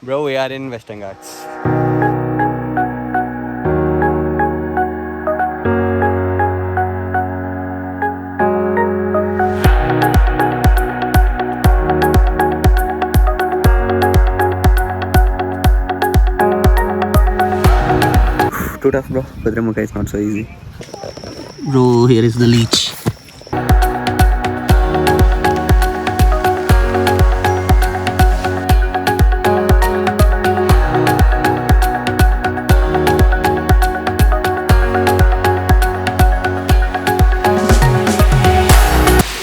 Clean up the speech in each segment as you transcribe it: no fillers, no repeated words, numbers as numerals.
Bro, we are in Western Ghats. Too tough, bro. Kudremukha is not so easy. Bro, here is the leech.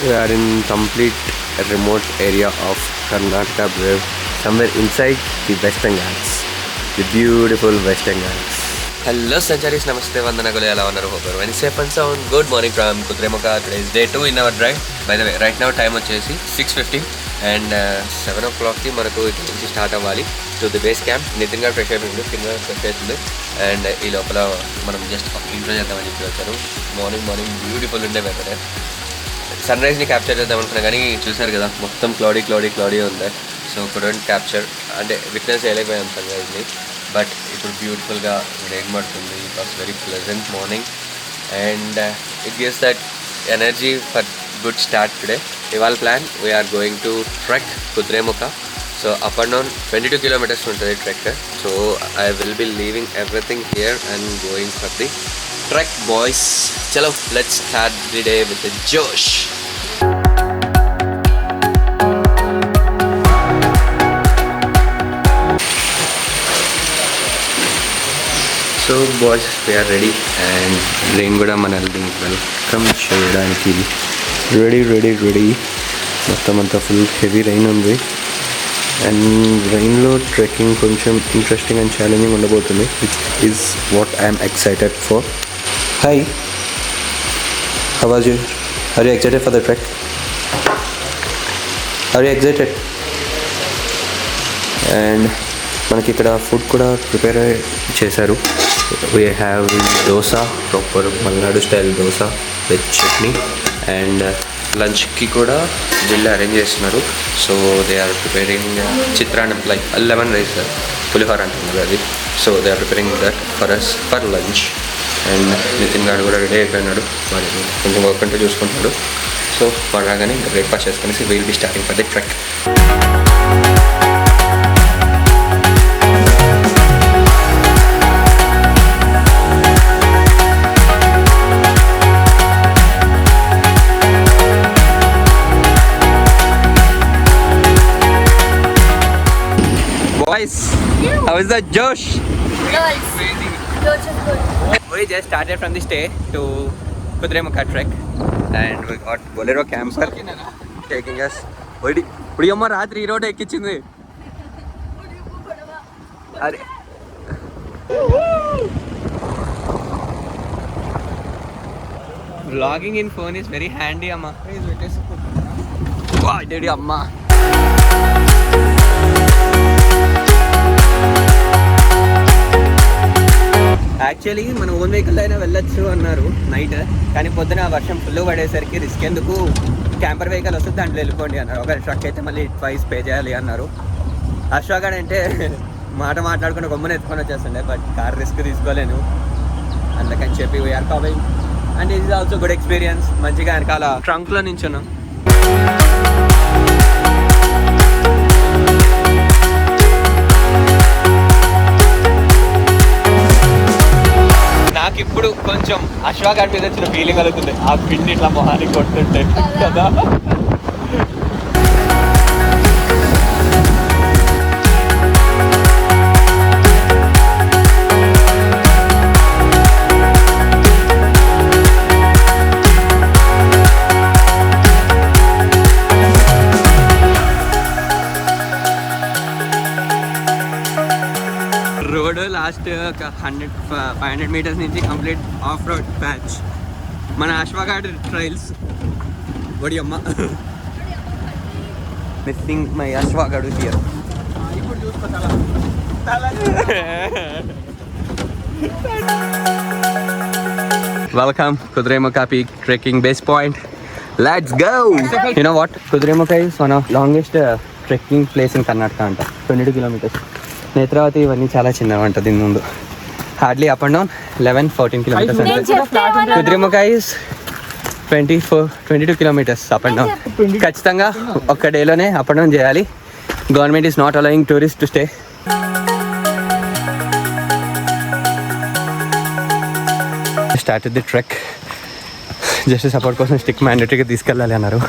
We are in complete remote area of Karnataka, bro. Somewhere inside the Western Ghats. The beautiful Western Ghats. Hello, Sancharis. Namaste. Vandanagulu. Ela unnaru? Hope everyone is safe and sound. Good morning from Kudremukha. Today is day 2 in our drive. By the way, right now time వచ్చేసి 6:50 and 7 o'clockకి మనకు ఇక్కడ నుంచి start అవ్వాలి to the base camp. Nitin garu fresh అయిపోయింది, కింద fresh అవుతుంది and ఈ లోపల మనం జస్ట్ ఇంట్లో చేద్దామని చెప్పి వచ్చారు. మార్నింగ్ బ్యూటిఫుల్ ఉండే వెదర్. సన్ రైజ్ని క్యాప్చర్ చేద్దాం అనుకున్నా కానీ చూసారు కదా మొత్తం క్లౌడీ ఉంది. సో కుడెంట్ క్యాప్చర్ అంటే విట్నెస్ చేయలేకపోయాం సన్ రైజ్ని. బట్ ఇప్పుడు బ్యూటిఫుల్గా రెయిన్ పడుతుంది. It was very pleasant morning and it gives that energy for good start today. ఇవాళ plan we are going to trek Kudremukh. So up and down 22 kilometers ఉంటుంది trek. So I will be leaving everything here and going for the trek boys. చలో let's start the day with జోష్. So boys we are ready and rain కూడా మనల్ని welcome చేయడానికి ready. మొత్తం అంతా full heavy rain ఉంది and రెయిన్లో trekking కొంచెం ఇంట్రెస్టింగ్ అండ్ ఛాలెంజింగ్ ఉండబోతుంది, which is what I'm excited for. Hi, how are you? Are you excited for the trek? Are you excited? And మనకి ఇక్కడ ఫుడ్ కూడా ప్రిపేర్ చేశారు. We have dosa, proper Malnad style dosa with chutney and లంచ్కి కూడా వీళ్ళు arrange చేస్తున్నారు. So they are preparing chitrannam, like lemon rice, పులిహోర అంటున్నారు అది. So they are preparing that for us for lunch. And Nitin garu కూడా రెడీ అయిపోయినాడు, వాడు కొంచెం వర్క్ అంటే చూసుకుంటున్నాడు. సో వాడు రాగానే ఇంకా బ్రేక్ఫాస్ట్ చేసుకునేసి will be starting for the trek. Boys, how is the Josh? Nice. Josh is good. We just started from the stay to Kudremukha trek and we got Bolero camper taking us. ఇప్పుడు అమ్మ రాత్రి ఈ road ఎక్కించింది. అరే vlogging in phone is very handy అమ్మ. అమ్మ actually మన own vehicle అయినా వెళ్ళొచ్చు అన్నారు నైట్, కానీ పొద్దున వర్షం ఫుల్ పడేసరికి రిస్క్ ఎందుకు, క్యాంపర్ వెహికల్ వస్తే దాంట్లో వెళ్ళిపోండి అన్నారు. ఒక ట్రక్ అయితే మళ్ళీ ట్వైస్ పే చేయాలి అన్నారు. అశ్వాగాడ్ అంటే మాట్లాడుకుని గమ్మున ఎత్తుకొని వచ్చేస్తుండే, బట్ కార్ రిస్క్ తీసుకోలేను అందుకని చెప్పి we're coming and it is also good experience. మంచిగా వెనకాల ట్రంక్లో నించున్నాం. నాకు ఇప్పుడు కొంచెం అశ్వాగాడ్ మీద వచ్చిన ఫీలింగ్ కలుగుతుంది, ఆ పిండి ఇట్లా మొహానికి కొడుతుంటే కదా. రోడ్ లాస్ట్ ఒక 500 meters నుంచి కంప్లీట్ ఆఫ్ రోడ్ ప్యాచ్. మన అశ్వాగాడ్ ట్రైల్స్. ఒడియమ్మ మిస్సింగ్ మై అశ్వాగాడ్ here. Welcome Kudremukha Peak trekking base point. Let's go. You know what? Kudremukha is one of longest trekking place in Karnataka anta. 22 kilometers. Netravati ఇవన్నీ చాలా చిన్నవి అంట దీని ముందు. Hardly up and down 11-14 kilometres నేను అంటే. చెప్తే Kudremukh is 22 kilometres up and down. ఖచ్చితంగా ఒక్క డేలోనే అప్ అండ్ డౌన్ చేయాలి. Government is not allowing tourist to stay. Started the trek. Just support కోసం స్టిక్ మ్యాండేటరీగా తీసుకెళ్ళాలి అన్నారు.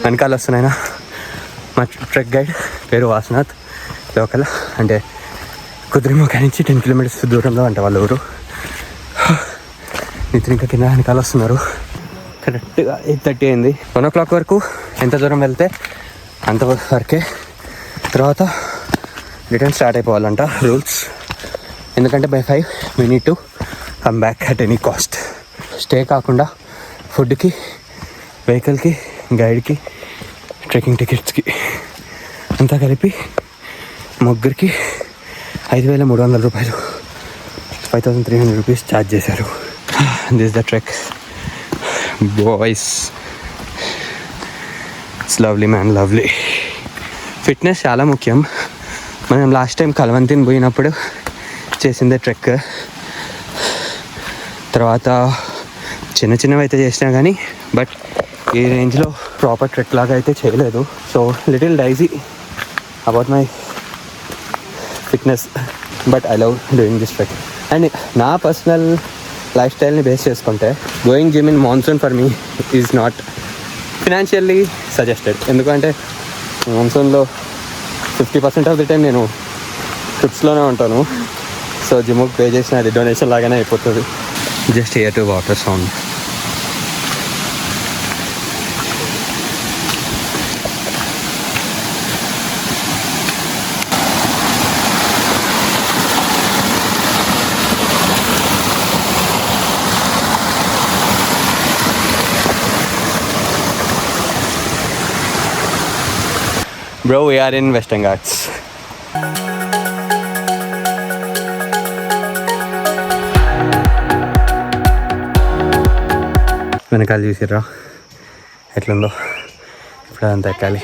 వెనకాల వస్తున్నాయినా మా ట్రెక్ గైడ్ పేరు వాసనాథ్, లోకల్ అంటే కుద్రేముఖ నుంచి 10 కిలోమీటర్స్ దూరంలో అంట వాళ్ళ ఊరు. నితిన్ ఇంకా కింద వెనకాల వస్తున్నారు. కరెక్ట్గా 8:30 అయింది. 1 o'clock వరకు ఎంత దూరం వెళ్తే అంత వరకే. తర్వాత రిటర్న్ స్టార్ట్ అయిపోవాలంట రూల్స్. ఎందుకంటే by 5 we need to come back at any cost. Stay కాకుండా ఫుడ్కి, వెహికల్కి, గైడ్కి, ట్రెక్కింగ్ టికెట్స్కి అంతా కలిపి ముగ్గురికి 5,300 రూపాయలు, 5,300 రూపీస్ ఛార్జ్ చేశారు. This the trek boys. It's lovely man, lovely. Fitness చాలా ముఖ్యం. మనం లాస్ట్ టైం కలవంతిని పోయినప్పుడు చేసిందే ట్రెక్. తర్వాత చిన్న చిన్నవి అయితే చేసినా కానీ బట్ ఈ రేంజ్లో ప్రాపర్ ట్రెక్ లాగా అయితే చేయలేదు. So little Daisy about my fitness, but I love doing this trek. And నా పర్సనల్ లైఫ్ స్టైల్ని బేస్ చేసుకుంటే going gym in monsoon for me is not financially suggested. ఎందుకంటే మాన్సూన్లో 50% ఆఫ్ ది టైం నేను ట్రిప్స్లోనే ఉంటాను. So జిమ్కి పే చేసిన అది donation లాగానే అయిపోతుంది. Just hear to water sound. Bro, we are in Western Ghats. వెనకాల చూసిర్రా ఎట్లుందో. ఇప్పుడు అదంతా ఎక్కాలి.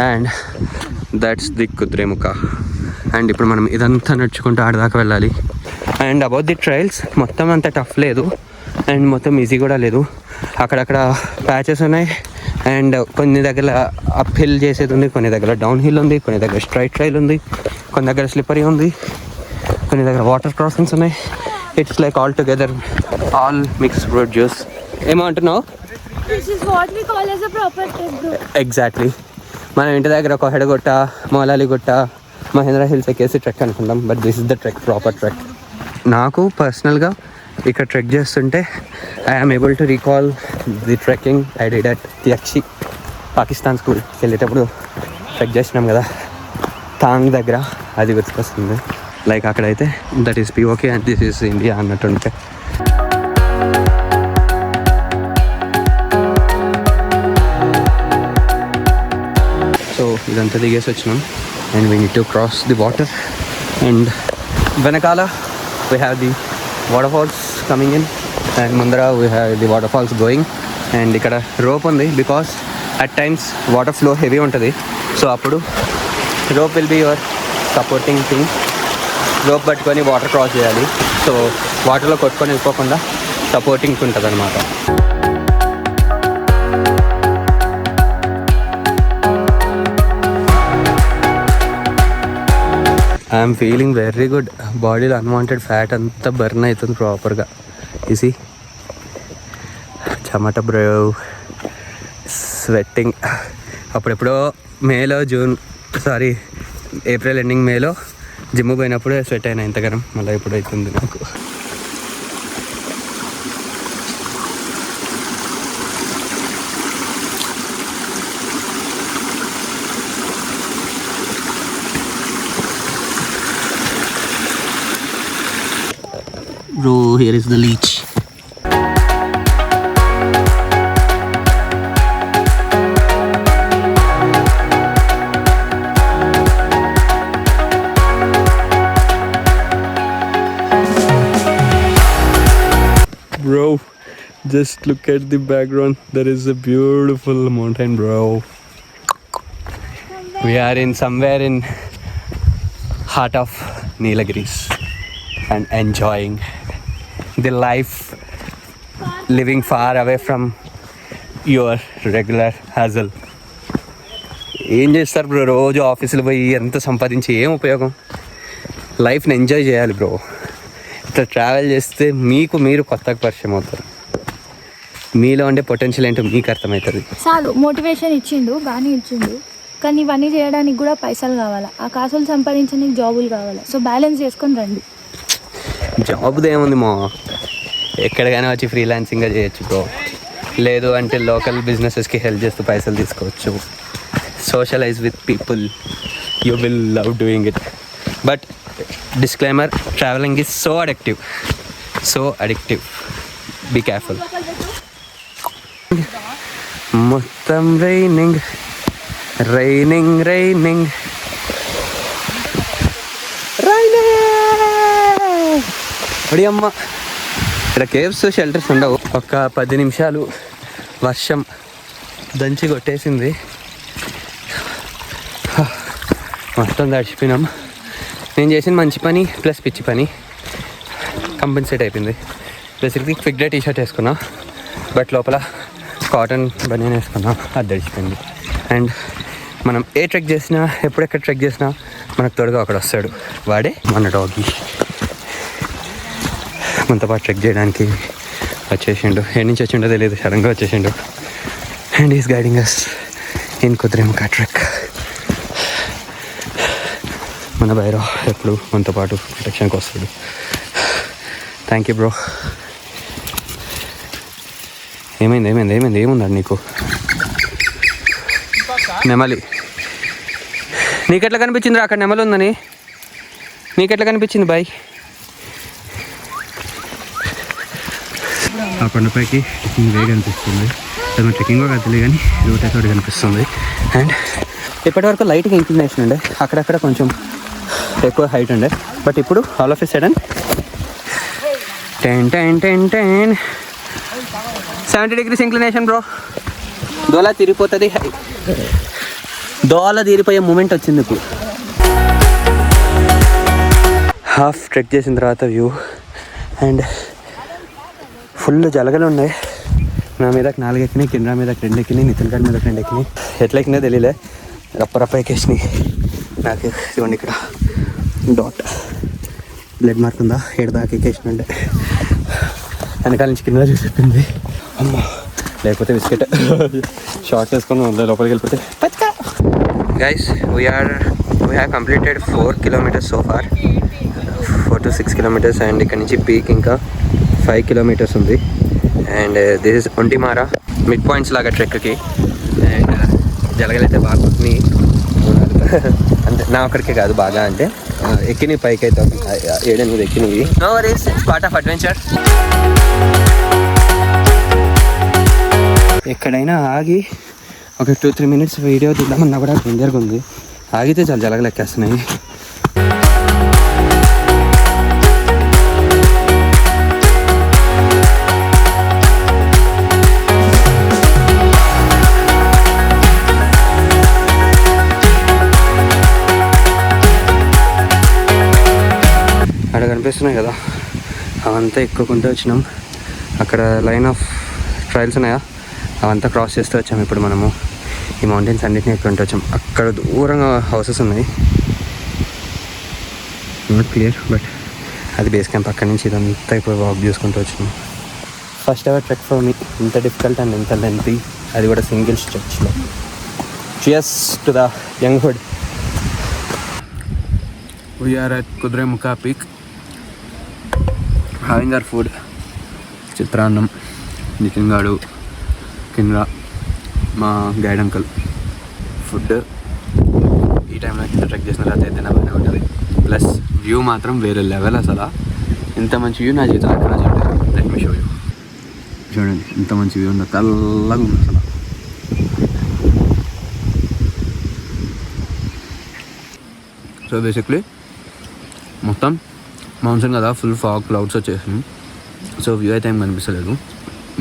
And that's the Kudremukh. And ఇప్పుడు మనం ఇదంతా నడుచుకుంటూ ఆడదాకా వెళ్ళాలి. అండ్ అబౌట్ ది ట్రయల్స్ మొత్తం అంత టఫ్ లేదు అండ్ మొత్తం ఈజీ కూడా లేదు. అక్కడక్కడ ప్యాచెస్ ఉన్నాయి అండ్ కొన్ని దగ్గర అప్ హిల్ చేసేది ఉంది, కొన్ని దగ్గర డౌన్ హిల్ ఉంది, కొన్ని దగ్గర స్ట్రైట్ ట్రైల్ ఉంది, కొన్ని దగ్గర స్లిప్పరీ ఉంది, కొన్ని దగ్గర వాటర్ క్రాసింగ్స్ ఉన్నాయి. It's like all together all mix fruit juice. ఏమంటున్నావు? This is what we call as a proper trek, bro. Exactly. మనం ఇంటి దగ్గర ఒక హెడగుట్ట, మౌలాలి గుట్ట, మహేంద్ర హిల్స్ ఎక్కేసి ట్రెక్ అనుకుంటాం, but this is the trek, proper trek. నాకు పర్సనల్గా ఇక్కడ ట్రెక్ చేస్తుంటే I'm able to recall the trekking I did at తియక్షి, పాకిస్తాన్ స్కూల్కి వెళ్ళేటప్పుడు ట్రెక్ చేసినాం కదా తాంగ్ దగ్గర, అది గుర్తుకొస్తుంది. లైక్ అక్కడైతే that is POK and this is India అన్నట్టుంటే. సో ఇదంతా దిగేసి వచ్చినాం and we need to cross the water. And వెనకాల we have the water falls coming in and ముందర we have the water falls going. And ఇక్కడ rope ఉంది because at times water flow heavy ఉంటుంది. So అప్పుడు rope will be your supporting thing. Rope పట్టుకొని water cross చేయాలి. So వాటర్లో కొట్టుకొని వెళ్ళిపోకుండా సపోర్టింగ్ ఉంటుంది అనమాట. I'm feeling very good. బాడీలో అన్వాంటెడ్ ఫ్యాట్ అంతా బర్న్ అవుతుంది ప్రాపర్గా. ఈజీ చెమట బ్రో, స్వెట్టింగ్. అప్పుడెప్పుడో ఏప్రిల్ ఎండింగ్ మేలో జిమ్ పోయినప్పుడు స్వెట్ అయినా ఇంతగానం, మళ్ళీ ఇప్పుడు అవుతుంది నాకు. Bro, here is the leech. Bro, just look at the background. There is a beautiful mountain, bro. We are in somewhere in heart of Nilgiris and enjoying the life, living far away from your regular hustle. ఏం చేస్తారు bro, రోజు ఆఫీసులు పోయి ఎంత సంపాదించి ఏం ఉపయోగం? లైఫ్ని ఎంజాయ్ చేయాలి బ్రో. ఇట్లా ట్రావెల్ చేస్తే మీకు మీరు కొత్తగా పరిచయం అవుతారు. మీలో ఉండే పొటెన్షియల్ ఏంటో మీకు అర్థమవుతుంది. చాలు మోటివేషన్ ఇచ్చిండు, బాగానే ఇచ్చిండు, కానీ ఇవన్నీ చేయడానికి కూడా పైసలు కావాలా. ఆ కాసులు సంపాదించడానికి జాబులు కావాలా. సో బ్యాలెన్స్ చేసుకొని రండి. జాబ్ది ఏముంది మా, ఎక్కడికైనా వచ్చి ఫ్రీలాన్సింగ్గా చేయొచ్చు బ్రో. లేదు అంటే లోకల్ బిజినెసెస్కి హెల్ప్ చేస్తూ పైసలు తీసుకోవచ్చు. Socialise with people, you will love doing it. But disclaimer, travelling is so addictive. Be careful. మొత్తం రైనింగ్ అమ్మ. ఇక్కడ కేవ్స్ షెల్టర్స్ ఉండవు. ఒక 10 నిమిషాలు వర్షం దంచి కొట్టేసింది, మొత్తం తడిచిపోయినాం. నేను చేసిన మంచి పని ప్లస్ పిచ్చి పని కంపెన్సేట్ అయిపోయింది. బేసిక్లీ ఫిక్ డే టీషర్ట్ వేసుకున్నా, బట్ లోపల కాటన్ బనియన్ వేసుకున్నా, అది తడిచిపోయింది. అండ్ మనం ఏ ట్రెక్ చేసినా, ఎప్పుడెక్కడ ట్రెక్ చేసినా మనకు తోడుగా అక్కడ వస్తాడు, వాడే మన డాగి. మనతో పాటు ట్రెక్ చేయడానికి వచ్చేసిండు. ఎక్కడి నుంచి వచ్చిండో తెలియదు, సడన్గా వచ్చేసిండు. And is guiding us in Kudremukh trek. మన భైరవ్ ఎప్పుడు మనతో పాటు ప్రొటెక్షన్కి వస్తాడు. Thank you bro. ఏముందండి నీకు? నెమలి నీకెట్లా కనిపించింది? అక్కడ నెమలి ఉందని నీకెట్లా కనిపించింది బాయ్? ఆ కొండపైకి ట్రెక్కింగ్ వే కనిపిస్తుంది. అది ట్రెక్కింగ్ కూడా తెలియదు కానీ రూట్ అయితే ఒకటి కనిపిస్తుంది. అండ్ ఇప్పటివరకు లైట్గా ఇంక్లినేషన్ ఉండే, అక్కడక్కడ కొంచెం ఎక్కువ హైట్ ఉండే, బట్ ఇప్పుడు all of a sudden 70 degrees inclination bro. దోలా తిరిగిపోతుంది, దోల తీరిపోయే మూమెంట్ వచ్చింది ఇప్పుడు. హాఫ్ ట్రెక్ చేసిన తర్వాత వ్యూ, అండ్ ఫుల్ జలగలు ఉన్నాయి. నా మీదకి 4 ఎక్కినాయి, కింద మీదకి 2 ఎక్కినాయి, నితిన్ గారి మీదకి 2 ఎక్కినాయి. ఎట్లా ఎక్కినా తెలియలే, రప్ప ఎక్కేసినాయి. నాకు ఇవ్వండి ఇక్కడ డాట్ బ్లడ్ మార్క్ ఉందా, 7 దాకా ఎక్కేసినండి. వెనకాల నుంచి కింద చూసి అమ్మ, లేకపోతే బిస్కెట్ షార్ట్ వేసుకొని లోపలికి వెళ్ళిపోతే. Guys, we have completed 4 kilometers so far, 4 to 6 kilometers. And ఇక్కడ నుంచి పీక్ ఇంకా 5 kilometers ఉంది. And this is Ontimara mid points లాగా ట్రెక్కి. అండ్ జలగలైతే బాగా కుట్టినాయి, అంటే నా ఒక్కడికే కాదు, బాగా అంటే ఎక్కినాయి పైకి అయితే 7-8 ఎక్కినవి. No worries, it's part of adventure. ఎక్కడైనా ఆగి ఒక 2-3 minutes వీడియో తీద్దామన్నా కూడా డేంజర్గా ఉంది. ఆగితే చాలా జలగలు ఎక్కేస్తున్నాయి. అక్కడ కనిపిస్తున్నాయి కదా, అవంతా ఎక్కుకుంటూ వచ్చినాం. అక్కడ లైన్ ఆఫ్ ట్రయల్స్ ఉన్నాయా, అవంతా క్రాస్ చేస్తూ వచ్చాము. ఇప్పుడు మనము ఈ మౌంటైన్స్ అన్నింటినీ ఎక్కుంటూ వచ్చాం. అక్కడ దూరంగా హౌసెస్ ఉన్నాయి, నాట్ క్లియర్, బట్ అది బేస్ క్యాంప్. అక్కడి నుంచి ఇదంతా ఇప్పుడు వాక్ చేసుకుంటూ వచ్చినాం. First ever trek for me, ఇంత డిఫికల్ట్ అండ్ ఇంత లెంతీ, అది కూడా సింగిల్ స్ట్రెచ్లో. Cheers to the young hood. We are at Kudremukha peak, having our food. చిత్రాన్నం, నితిన్ గాడు కింద, మా గైడ్ అంకుల్. ఫుడ్ ఈ టైంలో కింద ట్రెక్ చేసిన తర్వాత అయితే బాగానే ఉంటుంది. ప్లస్ వ్యూ మాత్రం వేరే లెవెల్. అసలు ఇంత మంచి వ్యూ నా జీవితం అక్కడ చూడలేదు. Let me show you. చూడండి ఇంత మంచి వ్యూ ఉందో, తెల్లగా ఉంది అసలు. సో బేసిక్లీ మొత్తం మాన్సూన్ కదా, ఫుల్ ఫాగ్ క్లౌడ్స్ వచ్చేసింది. సో వ్యూ అయితే ఏం కనిపిస్తలేదు.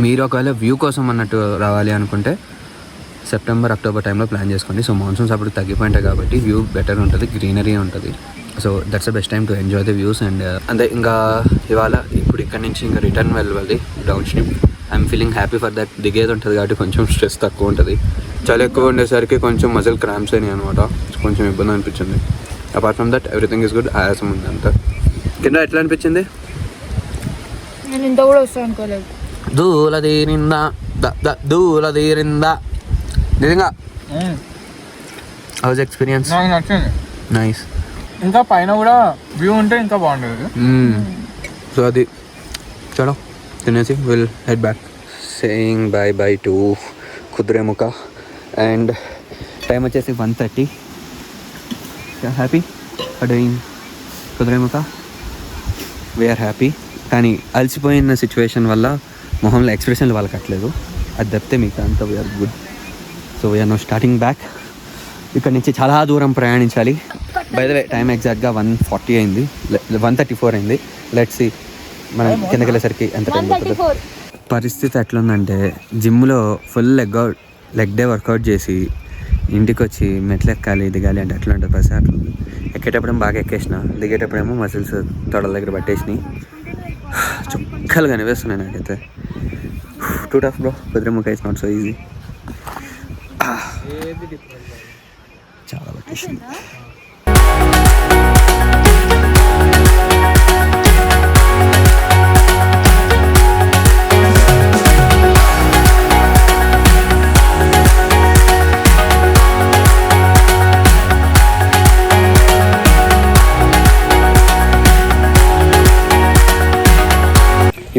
మీరు ఒకవేళ వ్యూ కోసం అన్నట్టు రావాలి అనుకుంటే సెప్టెంబర్ అక్టోబర్ టైంలో ప్లాన్ చేసుకోండి. సో మాన్సూన్స్ అప్పుడు తగ్గిపోయింటాయి కాబట్టి వ్యూ బెటర్ ఉంటుంది, గ్రీనరీ ఉంటుంది. So that's the best time to enjoy the views. And అంతే, ఇంకా ఇవాళ ఇప్పుడు ఇక్కడ నుంచి ఇంకా రిటర్న్ వెళ్ళాలి downstream. I'm feeling happy for that. దిగేది ఉంటుంది కాబట్టి కొంచెం స్ట్రెస్ తక్కువ ఉంటుంది. చాలా ఎక్కువ ఉండేసరికి కొంచెం మజిల్ క్రాంప్స్ అయినాయి అనమాట, కొంచెం ఇబ్బంది అనిపించింది. Apart from that everything is good. ఆయాసం ఉంది అంతా. కింద ఎట్లా అనిపించింది? నేను ఇంత కూడా వస్తాను అనుకోలేదు. దూల తీరిందా దూల తీరిందా నిజంగా. House experience? నైస్. ఇంకా పైన కూడా వ్యూ ఉంటే ఇంకా బాగుంటుంది. సో అది చలో తినేసి will head back. Saying bye bye to Kudremukh. And time వచ్చేసి 1:30. Happy for doing Kudremukh? We're happy. కానీ అలసిపోయిన సిచ్యువేషన్ వల్ల మొహంలో ఎక్స్ప్రెషన్లు వాళ్ళకట్లేదు. అది తప్పితే మీకు అంతా we're good. So we're no starting back. ఇక్కడ నుంచి చాలా దూరం ప్రయాణించాలి. బై ద వే టైం ఎగ్జాక్ట్గా 1:40 అయింది, 1:34 అయింది. లెట్స్ సీ మనం కిందకి వెళ్ళేసరికి ఎంత టైం పడుతుందో. పరిస్థితి ఎట్లుందంటే జిమ్లో ఫుల్ లెగ్ డే వర్కౌట్ చేసి ఇంటికి వచ్చి మెట్లు ఎక్కాలి దిగాలి అంటే ఎట్లా ఉంటుంది బస్. అట్లా ఎక్కేటప్పుడేమో బాగా ఎక్కేసిన, దిగేటప్పుడేమో మసిల్స్ తొడల దగ్గర పట్టేసినాయి. చుక్కలు కనిపిస్తున్నాయి నాకైతే. Too tough bro. Kudremukh is not so easy. చాలా పట్టేసింది.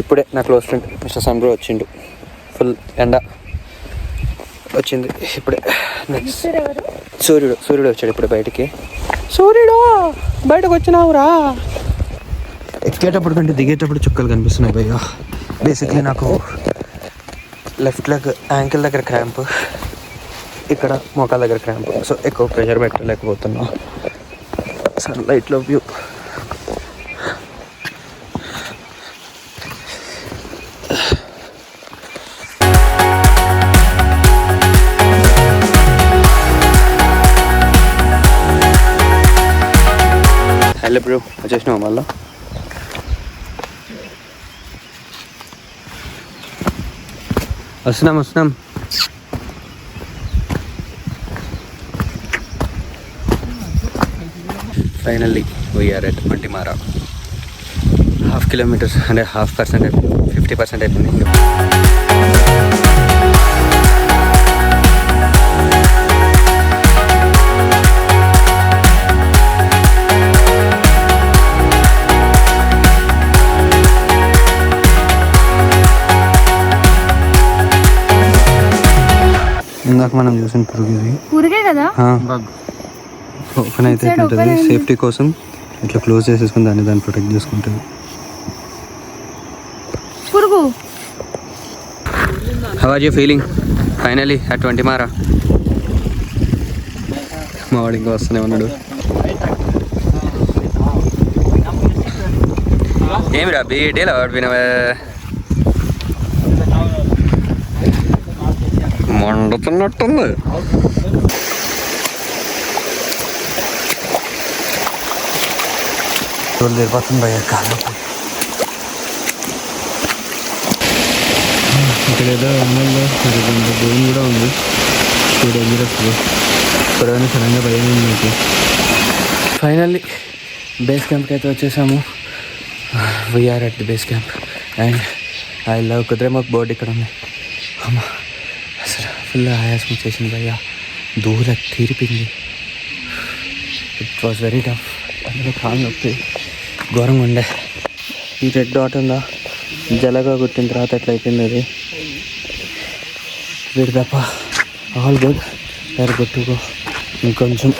ఇప్పుడే నా close friend mister Sun bro వచ్చిండు. ఫుల్ ఎండ వచ్చింది ఇప్పుడే. నెక్స్ట్ సూర్యుడు వచ్చాడు ఇప్పుడు బయటికి. సూర్యుడు బయటకు వచ్చినావురా. ఎక్కేటప్పుడు కంటే దిగేటప్పుడు చుక్కలు కనిపిస్తున్నాయి భయ్య. బేసిక్లీ నాకు లెఫ్ట్ లెగ్ యాంకిల్ దగ్గర క్రాంప్, ఇక్కడ మోకాల దగ్గర క్రాంప్. సో ఎక్కువ ప్రెషర్ పెట్టలేకపోతున్నా. సన్లైట్లో వ్యూ. హలో బ్రో, వచ్చేసినావా మళ్ళా? వస్తున్నాం. Finally we are at Mantimara. 1/2 kilometres అంటే 50% అయిపోయింది, 50% అయిపోయింది. ఇందాక మనం చూసిన పురుగే కదా. ఓపెన్ అయితే ఉంటుంది సేఫ్టీ కోసం. ఇట్లా క్లోజ్ చేసేసుకుని దాన్ని ప్రొటెక్ట్ చేసుకుంటుంది. పురుగు. How are you feeling finally at Mantimara? మా వాడు ఇంకా వస్తూనే ఉన్నాడు. ఏమిరా బీటేలా పడిపోయినావా? మండుతున్నట్టుంది. తెలిపోతుంది భయ్య కాదు. ఇక్కడ ఏదో అన్నంలో భయం కూడా ఉంది. డేంజరస్ చూడగానే సడన్గా భయం ఉంది మీకు. ఫైనల్లీ బేస్ క్యాంప్కి అయితే వచ్చేసాము. We are at the base camp. And I love Kudremukh board ఇక్కడ ఉంది. అమ్మా అసలు ఫుల్ ఆయాసం వచ్చేసింది భయ్య. దూరం తీరిపింది. It was very tough. అందులో కాలు నొప్పి ఘోరంగా ఉండే. ఈ రెడ్ డాట్ ఉందా, జలగా కొట్టిన తర్వాత ఎట్లా అయిపోయింది అది. వీడు తప్ప ఆల్ గుడ్. వేరే గుట్టుకో ఇంకొంచెం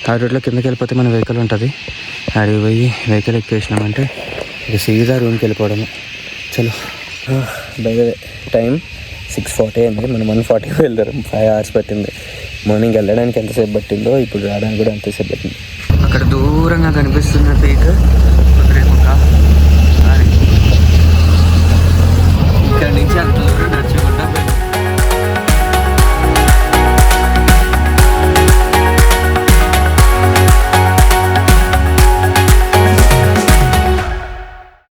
ఆ రోడ్లో కిందకి వెళ్ళిపోతే మన వెహికల్ ఉంటుంది. అడిగి పోయి వెహికల్ ఎక్కేసినామంటే ఇక సీదా రూమ్కి వెళ్ళిపోవడమే. చలో బై ద వే టైం 6:40 అయింది. మనం 1:40 వెళ్తారు. 5 hours పట్టింది. మార్నింగ్ వెళ్ళడానికి ఎంతసేపు పట్టిందో ఇప్పుడు రావడానికి కూడా అంతసేపు పట్టింది. అక్కడ దూరంగా కనిపిస్తున్న పీక్ కుద్రేముఖ. ఇక్కడ నుంచి అంత